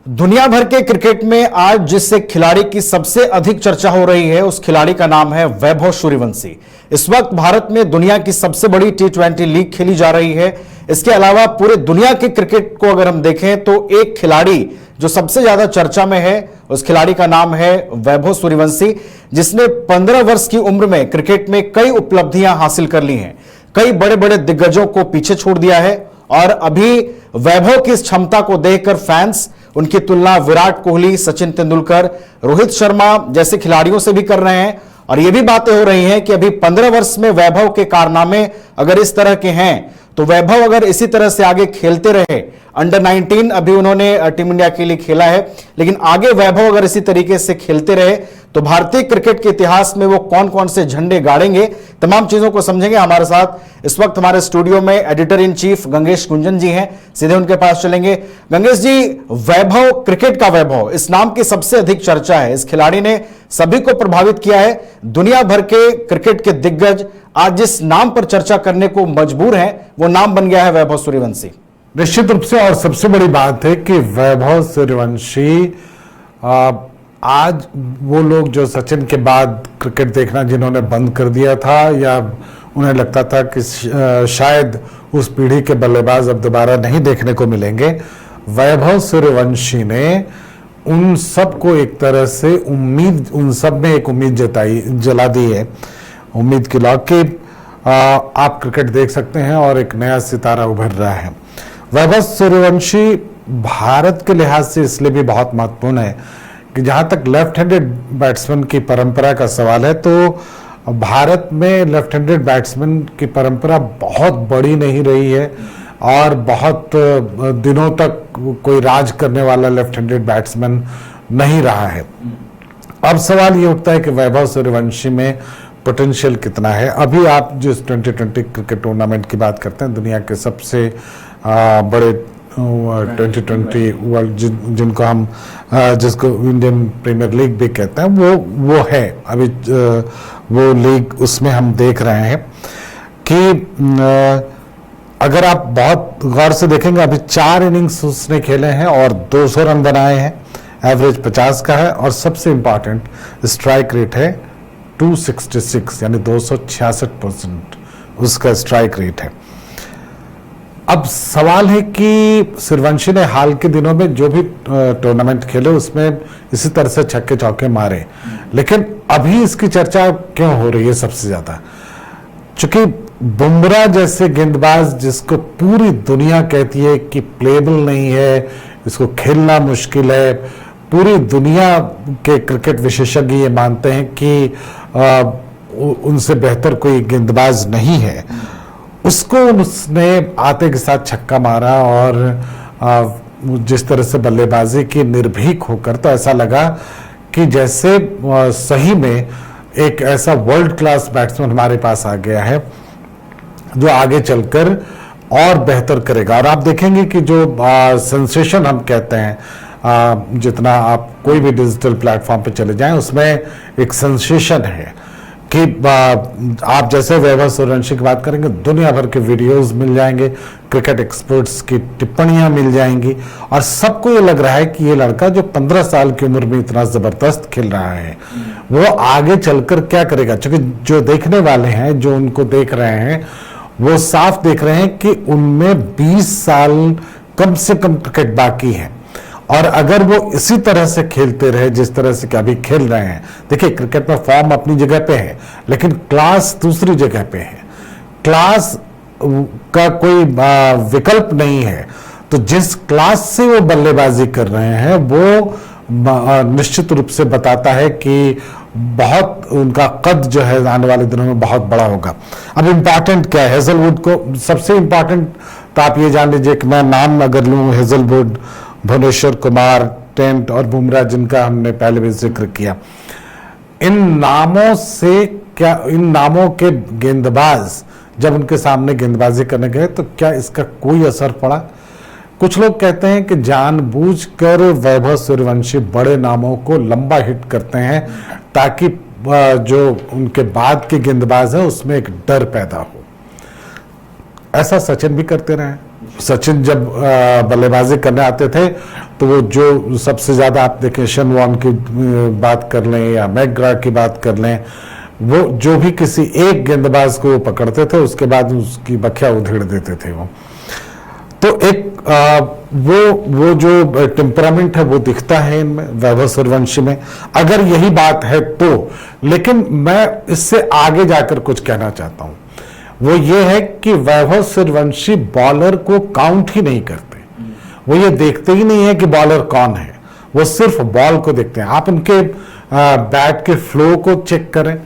दुनिया भर के क्रिकेट में आज जिस एक खिलाड़ी की सबसे अधिक चर्चा हो रही है उस खिलाड़ी का नाम है वैभव सूर्यवंशी। इस वक्त भारत में दुनिया की सबसे बड़ी T20 लीग खेली जा रही है। इसके अलावा पूरे दुनिया के क्रिकेट को अगर हम देखें तो एक खिलाड़ी जो सबसे ज्यादा चर्चा में है उस खिलाड़ी का नाम है वैभव सूर्यवंशी, जिसने 15 वर्ष की उम्र में क्रिकेट में कई उपलब्धियां हासिल कर ली हैं, कई बड़े बड़े दिग्गजों को पीछे छोड़ दिया है। और अभी वैभव की इस क्षमता को देखकर फैंस उनकी तुलना विराट कोहली, सचिन तेंदुलकर, रोहित शर्मा जैसे खिलाड़ियों से भी कर रहे हैं। और यह भी बातें हो रही हैं कि अभी 15 वर्ष में वैभव के कारनामे अगर इस तरह के हैं तो वैभव अगर इसी तरह से आगे खेलते रहे, अंडर 19 अभी उन्होंने टीम इंडिया के लिए खेला है, लेकिन आगे वैभव अगर इसी तरीके से खेलते रहे तो भारतीय क्रिकेट के इतिहास में वो कौन कौन से झंडे गाड़ेंगे, तमाम चीजों को समझेंगे। हमारे साथ इस वक्त हमारे स्टूडियो में एडिटर इन चीफ गंगेश कुंजन जी हैं, सीधे उनके पास चलेंगे। गंगेश जी, वैभव, क्रिकेट का वैभव, इस नाम की सबसे अधिक चर्चा है। इस खिलाड़ी ने सभी को प्रभावित किया है। दुनिया भर के क्रिकेट के दिग्गज आज जिस नाम पर चर्चा करने को मजबूर हैं वो नाम बन गया है वैभव सूर्यवंशी। निश्चित रूप से, और सबसे बड़ी बात है कि वैभव सूर्यवंशी आज वो लोग जो सचिन के बाद क्रिकेट देखना जिन्होंने बंद कर दिया था या उन्हें लगता था कि शायद उस पीढ़ी के बल्लेबाज अब दोबारा नहीं देखने को मिलेंगे, वैभव सूर्यवंशी ने उन सबको एक तरह से उम्मीद, उन सब में एक उम्मीद जला दी है, उम्मीद की लौ कि आप क्रिकेट देख सकते हैं और एक नया सितारा उभर रहा है। वैभव सूर्यवंशी भारत के लिहाज से इसलिए भी बहुत महत्वपूर्ण है कि जहां तक लेफ्ट हैंडेड बैट्समैन की परंपरा का सवाल है तो भारत में लेफ्ट हैंडेड बैट्समैन की परंपरा बहुत बड़ी नहीं रही है और बहुत दिनों तक कोई राज करने वाला लेफ्ट हैंडेड बैट्समैन नहीं रहा है। अब सवाल ये उठता है कि वैभव सूर्यवंशी में पोटेंशियल कितना है। अभी आप जिस 2020 क्रिकेट टूर्नामेंट की बात करते हैं, दुनिया के सबसे बड़े 2020 वर्ल्ड जिनको हम जिसको इंडियन प्रीमियर लीग भी कहते हैं वो है अभी वो लीग, उसमें हम देख रहे हैं कि अगर आप बहुत गौर से देखेंगे अभी 4 इनिंग्स उसने खेले हैं और 200 रन बनाए हैं, एवरेज 50 का है और सबसे इंपॉर्टेंट स्ट्राइक रेट है 266 यानी 266% उसका स्ट्राइक रेट है। अब सवाल है कि सूर्यवंशी ने हाल के दिनों में जो भी टूर्नामेंट खेले उसमें इसी तरह से छक्के चौके मारे, लेकिन अभी इसकी चर्चा क्यों हो रही है सबसे ज्यादा? चूंकि बुमराह जैसे गेंदबाज जिसको पूरी दुनिया कहती है कि प्लेबल नहीं है, इसको खेलना मुश्किल है, पूरी दुनिया के क्रिकेट विशेषज्ञ ये मानते हैं कि उनसे बेहतर कोई गेंदबाज नहीं है, उसको उसने आते के साथ छक्का मारा और जिस तरह से बल्लेबाजी की निर्भीक होकर, तो ऐसा लगा कि जैसे सही में एक ऐसा वर्ल्ड क्लास बैट्समैन हमारे पास आ गया है जो आगे चलकर और बेहतर करेगा। और आप देखेंगे कि जो सेंसेशन हम कहते हैं, जितना आप कोई भी डिजिटल प्लेटफॉर्म पे चले जाएं उसमें एक सेंसेशन है कि आप जैसे वैभव सूर्यवंशी की बात करेंगे दुनिया भर के वीडियोस मिल जाएंगे, क्रिकेट एक्सपर्ट्स की टिप्पणियां मिल जाएंगी और सबको ये लग रहा है कि ये लड़का जो 15 साल की उम्र में इतना जबरदस्त खेल रहा है वो आगे चलकर क्या करेगा। क्योंकि जो देखने वाले हैं, जो उनको देख रहे हैं, वो साफ देख रहे हैं कि उनमें 20 साल कम से कम क्रिकेट बाकी है और अगर वो इसी तरह से खेलते रहे जिस तरह से अभी खेल रहे हैं, देखिए क्रिकेट में फॉर्म अपनी जगह पे है लेकिन क्लास दूसरी जगह पे है, क्लास का कोई विकल्प नहीं है। तो जिस क्लास से वो बल्लेबाजी कर रहे हैं वो निश्चित रूप से बताता है कि बहुत उनका कद जो है आने वाले दिनों में बहुत बड़ा होगा। अब इम्पॉर्टेंट क्या है हेजलवुड को, सबसे इम्पॉर्टेंट तो आप ये जान लीजिए कि मैं नाम अगर लूँ, हेजलवुड, भुवनेश्वर कुमार, टेंट और बुमराह जिनका हमने पहले भी जिक्र किया, इन नामों से क्या, इन नामों के गेंदबाज जब उनके सामने गेंदबाजी करने गए तो क्या इसका कोई असर पड़ा? कुछ लोग कहते हैं कि जानबूझकर वैभव सूर्यवंशी बड़े नामों को लंबा हिट करते हैं ताकि जो उनके बाद के गेंदबाज है उसमें एक डर पैदा हो। ऐसा सचिन भी करते रहे, सचिन जब बल्लेबाजी करने आते थे तो वो जो सबसे ज्यादा आप देखें शेन वॉर्न की बात कर लें या मैकग्रा की बात कर लें, वो जो भी किसी एक गेंदबाज को वो पकड़ते थे उसके बाद उसकी बखिया उधेड़ देते थे वो। तो एक वो जो टेम्परामेंट है वो दिखता है इनमें, वैभव सूर्यवंशी में, अगर यही बात है तो। लेकिन मैं इससे आगे जाकर कुछ कहना चाहता हूं, वो ये है कि वैभव सूर्यवंशी बॉलर को काउंट ही नहीं करते, वो ये देखते ही नहीं है कि बॉलर कौन है, वो सिर्फ बॉल को देखते हैं। आप उनके बैट के फ्लो को चेक करें,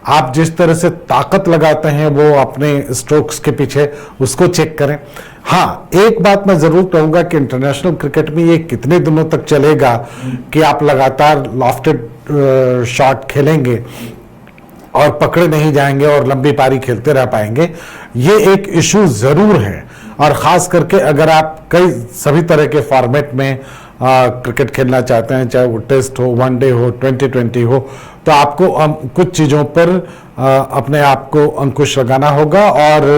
आप जिस तरह से ताकत लगाते हैं वो अपने स्ट्रोक्स के पीछे, उसको चेक करें। हाँ, एक बात मैं जरूर कहूंगा कि इंटरनेशनल क्रिकेट में ये कितने दिनों तक चलेगा कि आप लगातार लॉफ्टेड शॉट खेलेंगे और पकड़े नहीं जाएंगे और लंबी पारी खेलते रह पाएंगे, ये एक इशू जरूर है। और खास करके अगर आप सभी तरह के फॉर्मेट में क्रिकेट खेलना चाहते हैं, चाहे वो टेस्ट हो, वनडे हो, 2020 हो, तो आपको कुछ चीज़ों पर अपने आप को अंकुश लगाना होगा और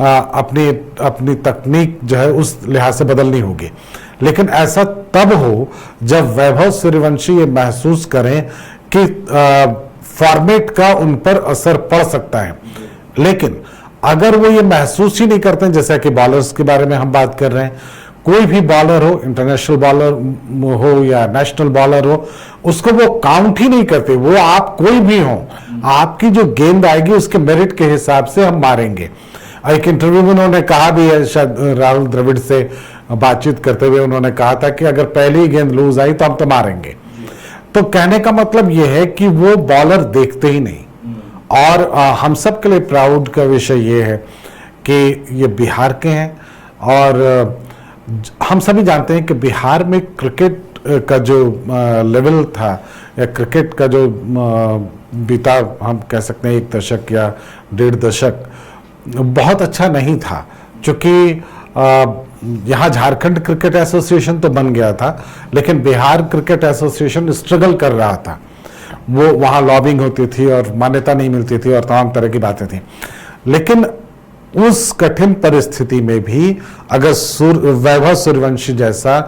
अपनी तकनीक जो है उस लिहाज से बदलनी होगी। लेकिन ऐसा तब हो जब वैभव सूर्यवंशी ये महसूस करें कि फॉर्मेट का उन पर असर पड़ सकता है। लेकिन अगर वो ये महसूस ही नहीं करते, जैसा कि बॉलर्स के बारे में हम बात कर रहे हैं, कोई भी बॉलर हो, इंटरनेशनल बॉलर हो या नेशनल बॉलर हो, उसको वो काउंट ही नहीं करते, वो आप कोई भी हो, आपकी जो गेंद आएगी उसके मेरिट के हिसाब से हम मारेंगे। एक इंटरव्यू में उन्होंने कहा भी है, शायद राहुल द्रविड़ से बातचीत करते हुए उन्होंने कहा था कि अगर पहली गेंद लूज आई तो हम तो मारेंगे। तो कहने का मतलब यह है कि वो बॉलर देखते ही नहीं। और हम सब के लिए प्राउड का विषय ये है कि ये बिहार के हैं और हम सभी जानते हैं कि बिहार में क्रिकेट का जो लेवल था या क्रिकेट का जो बीता, हम कह सकते हैं 1 दशक या 1.5 दशक, बहुत अच्छा नहीं था। क्योंकि यहाँ झारखंड क्रिकेट एसोसिएशन तो बन गया था, लेकिन बिहार क्रिकेट एसोसिएशन स्ट्रगल कर रहा था। वो वहाँ लॉबिंग होती थी और मान्यता नहीं मिलती थी और तमाम तरह की बातें थी। लेकिन उस कठिन परिस्थिति में भी अगर वैभव सूर्यवंशी जैसा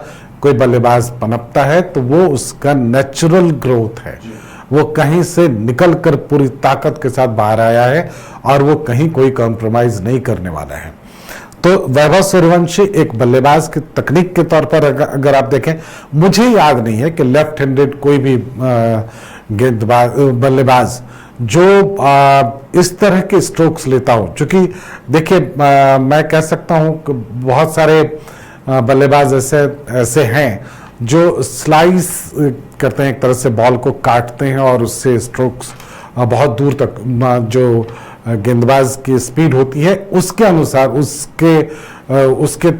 कोई बल्लेबाज पनपता है तो वो उसका नेचुरल ग्रोथ है, वो कहीं से निकलकर पूरी ताकत के साथ बाहर आया है और वो कहीं कोई कॉम्प्रोमाइज नहीं करने वाला है। तो वैभव सूर्यवंशी एक बल्लेबाज की तकनीक के तौर पर अगर आप देखें, मुझे याद नहीं है कि लेफ्ट हैंडेड कोई भी बल्लेबाज जो इस तरह के स्ट्रोक्स लेता हो। क्योंकि देखिए, मैं कह सकता हूं कि बहुत सारे बल्लेबाज ऐसे हैं जो स्लाइस करते हैं, एक तरह से बॉल को काटते हैं और उससे स्ट्रोक्स बहुत दूर तक, जो गेंदबाज की स्पीड होती है उसके अनुसार उसके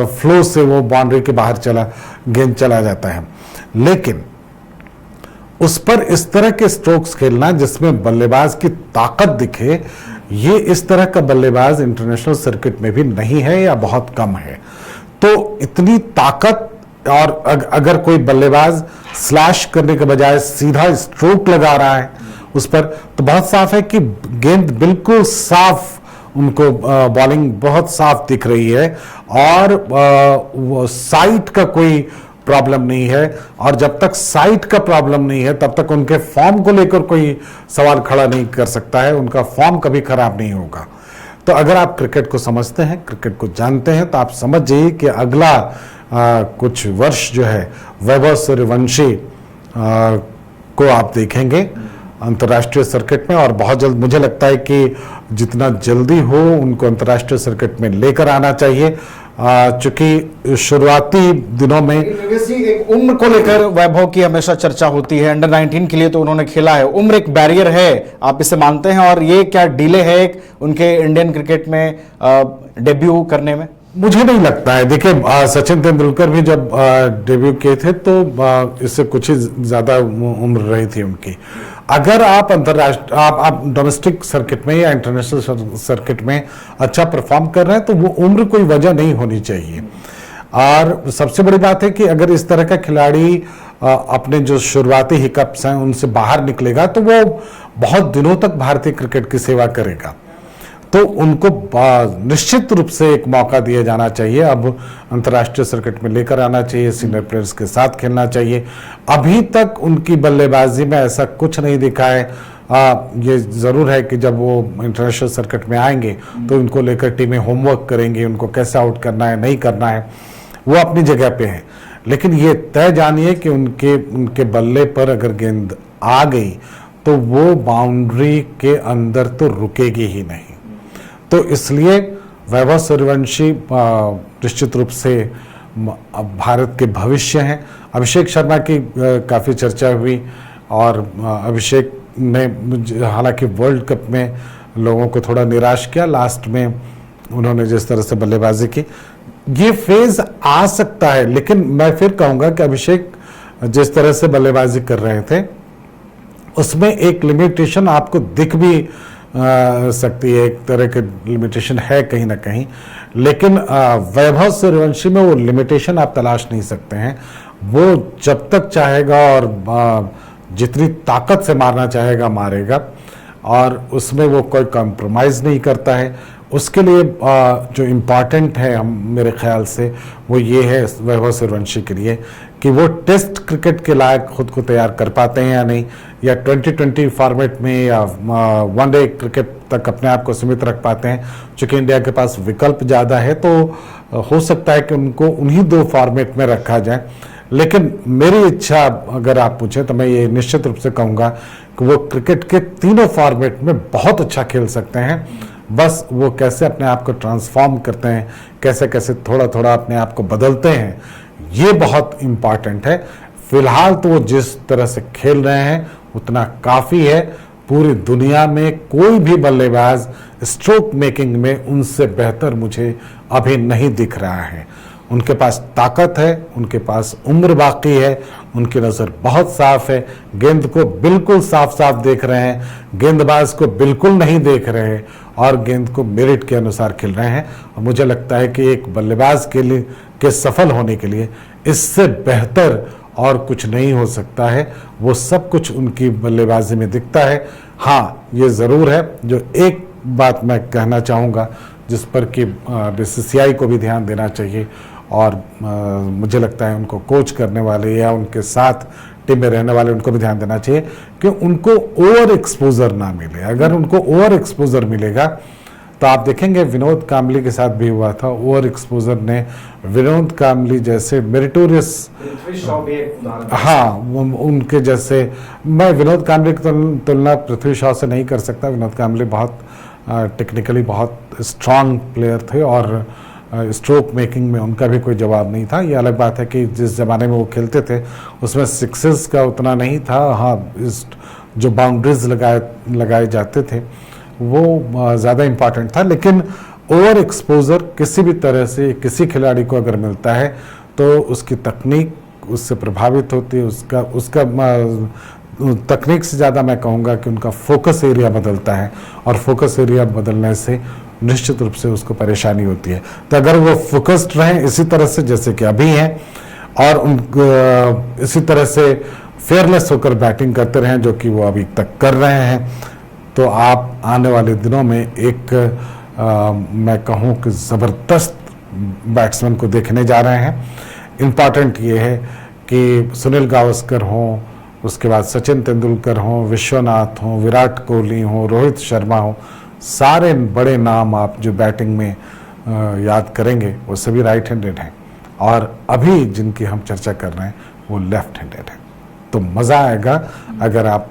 फ्लो से वो बाउंड्री के बाहर गेंद चला जाता है। लेकिन उस पर इस तरह के स्ट्रोक्स खेलना जिसमें बल्लेबाज की ताकत दिखे, ये इस तरह का बल्लेबाज इंटरनेशनल सर्किट में भी नहीं है या बहुत कम है। तो इतनी ताकत, और अगर कोई बल्लेबाज स्लैश करने के बजाय सीधा स्ट्रोक लगा रहा है उस पर, तो बहुत साफ है कि गेंद बिल्कुल साफ, उनको बॉलिंग बहुत साफ दिख रही है और वो साइट का कोई प्रॉब्लम नहीं है। और जब तक साइट का प्रॉब्लम नहीं है तब तक उनके फॉर्म को लेकर कोई सवाल खड़ा नहीं कर सकता है, उनका फॉर्म कभी खराब नहीं होगा। तो अगर आप क्रिकेट को समझते हैं, क्रिकेट को जानते हैं, तो आप समझ जाइए कि अगला कुछ वर्ष जो है वैभव सूर्यवंशी को आप देखेंगे अंतर्राष्ट्रीय सर्किट में। और बहुत जल्द, मुझे लगता है कि जितना जल्दी हो उनको अंतर्राष्ट्रीय सर्किट में लेकर आना चाहिए। चूंकि शुरुआती दिनों में एक उम्र को लेकर वैभव की हमेशा चर्चा होती है। अंडर 19 के लिए तो उन्होंने खेला है, उम्र एक बैरियर है, आप इसे मानते हैं? और ये क्या डिले है उनके इंडियन क्रिकेट में डेब्यू करने में? मुझे नहीं लगता है। देखिए, सचिन तेंदुलकर भी जब डेब्यू किए थे तो इससे कुछ ही ज्यादा उम्र रही थी उनकी। अगर आप अंतरराष्ट्रीय, आप डोमेस्टिक सर्किट में या इंटरनेशनल सर्किट में अच्छा परफॉर्म कर रहे हैं तो वो उम्र कोई वजह नहीं होनी चाहिए। और सबसे बड़ी बात है कि अगर इस तरह का खिलाड़ी अपने जो शुरुआती हिकअप्स हैं उनसे बाहर निकलेगा तो वो बहुत दिनों तक भारतीय क्रिकेट की सेवा करेगा। तो उनको निश्चित रूप से एक मौका दिया जाना चाहिए। अब अंतर्राष्ट्रीय सर्किट में लेकर आना चाहिए, सीनियर प्लेयर्स के साथ खेलना चाहिए। अभी तक उनकी बल्लेबाजी में ऐसा कुछ नहीं दिखा है। ये ज़रूर है कि जब वो इंटरनेशनल सर्किट में आएंगे तो इनको लेकर टीमें होमवर्क करेंगी, उनको कैसे आउट करना है, नहीं करना है, वो अपनी जगह पे है। लेकिन ये तय जानिए कि उनके बल्ले पर अगर गेंद आ गई तो वो बाउंड्री के अंदर तो रुकेगी ही नहीं। तो इसलिए वैभव सूर्यवंशी निश्चित रूप से भारत के भविष्य हैं। अभिषेक शर्मा की काफ़ी चर्चा हुई और अभिषेक ने हालांकि वर्ल्ड कप में लोगों को थोड़ा निराश किया। लास्ट में उन्होंने जिस तरह से बल्लेबाजी की, ये फेज आ सकता है। लेकिन मैं फिर कहूँगा कि अभिषेक जिस तरह से बल्लेबाजी कर रहे थे उसमें एक लिमिटेशन आपको दिख भी सकती है, एक तरह की लिमिटेशन है कहीं ना कहीं। लेकिन वैभव सूर्यवंशी में वो लिमिटेशन आप तलाश नहीं सकते हैं। वो जब तक चाहेगा और जितनी ताकत से मारना चाहेगा मारेगा, और उसमें वो कोई कॉम्प्रोमाइज़ नहीं करता है। उसके लिए जो इम्पॉर्टेंट है मेरे ख्याल से वो ये है वैभव सूर्यवंशी के लिए कि वो टेस्ट क्रिकेट के लायक खुद को तैयार कर पाते हैं या नहीं, या 2020 फॉर्मेट में या वनडे क्रिकेट तक अपने आप को सीमित रख पाते हैं। चूँकि इंडिया के पास विकल्प ज़्यादा है तो हो सकता है कि उनको उन्हीं 2 फॉर्मेट में रखा जाए। लेकिन मेरी इच्छा अगर आप पूछें तो मैं ये निश्चित रूप से कहूँगा कि वो क्रिकेट के तीनों फॉर्मेट में बहुत अच्छा खेल सकते हैं। बस वो कैसे अपने आप को ट्रांसफॉर्म करते हैं, कैसे कैसे थोड़ा थोड़ा अपने आप को बदलते हैं, ये बहुत इम्पॉर्टेंट है। फिलहाल तो वो जिस तरह से खेल रहे हैं उतना काफ़ी है। पूरी दुनिया में कोई भी बल्लेबाज स्ट्रोक मेकिंग में उनसे बेहतर मुझे अभी नहीं दिख रहा है। उनके पास ताकत है, उनके पास उम्र बाकी है, उनकी नज़र बहुत साफ है, गेंद को बिल्कुल साफ साफ देख रहे हैं, गेंदबाज को बिल्कुल नहीं देख रहे हैं और गेंद को मेरिट के अनुसार खेल रहे हैं। और मुझे लगता है कि एक बल्लेबाज के सफल होने के लिए इससे बेहतर और कुछ नहीं हो सकता है। वो सब कुछ उनकी बल्लेबाजी में दिखता है। हाँ, ये ज़रूर है, जो एक बात मैं कहना चाहूँगा जिस पर कि बीसीसीआई को भी ध्यान देना चाहिए और मुझे लगता है उनको कोच करने वाले या उनके साथ टीम में रहने वाले उनको भी ध्यान देना चाहिए कि उनको ओवर एक्सपोजर ना मिले। अगर उनको ओवर एक्सपोजर मिलेगा तो आप देखेंगे विनोद कांबली के साथ भी हुआ था। ओवर एक्सपोजर ने विनोद कांबली जैसे मेरिटोरियस, हाँ, उनके जैसे, मैं विनोद कांबली की तुलना पृथ्वी शॉ से नहीं कर सकता। विनोद कांबली बहुत टेक्निकली बहुत स्ट्रांग प्लेयर थे और स्ट्रोक मेकिंग में उनका भी कोई जवाब नहीं था। ये अलग बात है कि जिस ज़माने में वो खेलते थे उसमें सिक्सेस का उतना नहीं था। हाँ, इस जो बाउंड्रीज लगाए जाते थे वो ज़्यादा इम्पॉर्टेंट था। लेकिन ओवर एक्सपोजर किसी भी तरह से किसी खिलाड़ी को अगर मिलता है तो उसकी तकनीक उससे प्रभावित होती है। उसका तकनीक से ज़्यादा मैं कहूँगा कि उनका फोकस एरिया बदलता है और फोकस एरिया बदलने से निश्चित रूप से उसको परेशानी होती है। तो अगर वो फोकस्ड रहें इसी तरह से जैसे कि अभी हैं और इसी तरह से फेयरलेस होकर बैटिंग करते रहें जो कि वो अभी तक कर रहे हैं, तो आप आने वाले दिनों में एक मैं कहूँ कि ज़बरदस्त बैट्समैन को देखने जा रहे हैं। इम्पॉर्टेंट ये है कि सुनील गावस्कर हों, उसके बाद सचिन तेंदुलकर हों, विश्वनाथ हों, विराट कोहली हों, रोहित शर्मा हों, सारे बड़े नाम आप जो बैटिंग में याद करेंगे वो सभी राइट हैंडेड हैं और अभी जिनकी हम चर्चा कर रहे हैं वो लेफ्ट हैंडेड हैं। तो मज़ा आएगा अगर आप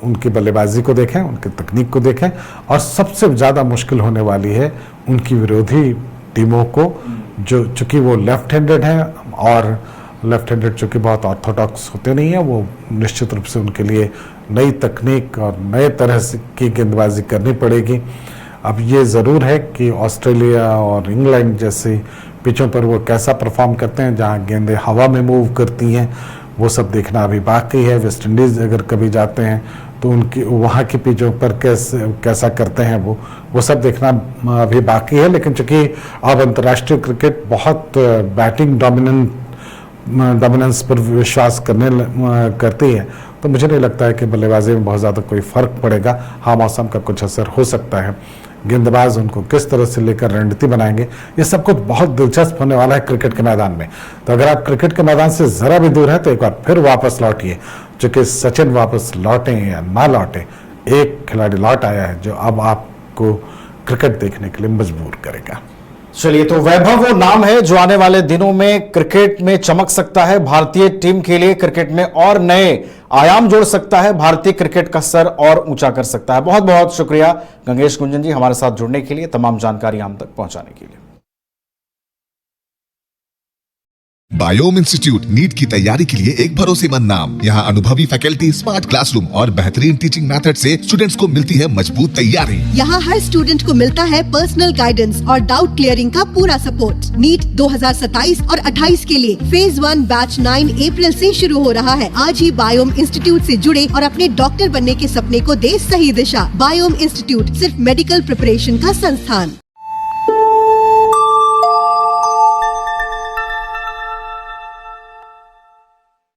उनकी बल्लेबाजी को देखें, उनकी तकनीक को देखें। और सबसे ज़्यादा मुश्किल होने वाली है उनकी विरोधी टीमों को, जो चूँकि वो लेफ्ट हैंडेड हैं और लेफ्ट हैंडेड चूँकि बहुत ऑर्थोडॉक्स होते नहीं हैं, वो निश्चित रूप से उनके लिए नई तकनीक और नए तरह से की गेंदबाजी करनी पड़ेगी। अब ये ज़रूर है कि ऑस्ट्रेलिया और इंग्लैंड जैसे पिचों पर वो कैसा परफॉर्म करते हैं जहाँ गेंदें हवा में मूव करती हैं, वो सब देखना अभी बाकी है। वेस्ट इंडीज़ अगर कभी जाते हैं तो उनकी वहाँ की पिचों पर कैसा करते हैं वो सब देखना अभी बाकी है। लेकिन चूँकि अब अंतर्राष्ट्रीय क्रिकेट बहुत बैटिंग डोमिनेंस पर विश्वास करती है, तो मुझे नहीं लगता है कि बल्लेबाजी में बहुत ज़्यादा कोई फ़र्क पड़ेगा। हाँ, मौसम का कुछ असर हो सकता है, गेंदबाज उनको किस तरह से लेकर रणनीति बनाएंगे, ये सब कुछ बहुत दिलचस्प होने वाला है क्रिकेट के मैदान में। तो अगर आप क्रिकेट के मैदान से ज़रा भी दूर हैं तो एक बार फिर वापस लौटिए, चूँकि सचिन वापस लौटें या ना लौटें, एक खिलाड़ी लौट आया है जो अब आपको क्रिकेट देखने के लिए मजबूर करेगा। चलिए, तो वैभव वो नाम है जो आने वाले दिनों में क्रिकेट में चमक सकता है, भारतीय टीम के लिए क्रिकेट में और नए आयाम जोड़ सकता है, भारतीय क्रिकेट का स्तर और ऊंचा कर सकता है। बहुत बहुत शुक्रिया गंगेश गुंजन जी हमारे साथ जुड़ने के लिए, तमाम जानकारी हम तक पहुंचाने के लिए। बायोम इंस्टीट्यूट नीट की तैयारी के लिए एक भरोसेमंद नाम। यहाँ अनुभवी फैकल्टी, स्मार्ट क्लासरूम और बेहतरीन टीचिंग मेथड से स्टूडेंट्स को मिलती है मजबूत तैयारी। यहाँ हर स्टूडेंट को मिलता है पर्सनल गाइडेंस और डाउट क्लियरिंग का पूरा सपोर्ट। नीट 2027 और 28 के लिए फेज 1 बैच 9 अप्रैल से शुरू हो रहा है। आज ही बायोम इंस्टीट्यूट से जुड़े और अपने डॉक्टर बनने के सपने को दे सही दिशा। बायोम इंस्टीट्यूट सिर्फ मेडिकल प्रिपरेशन का संस्थान।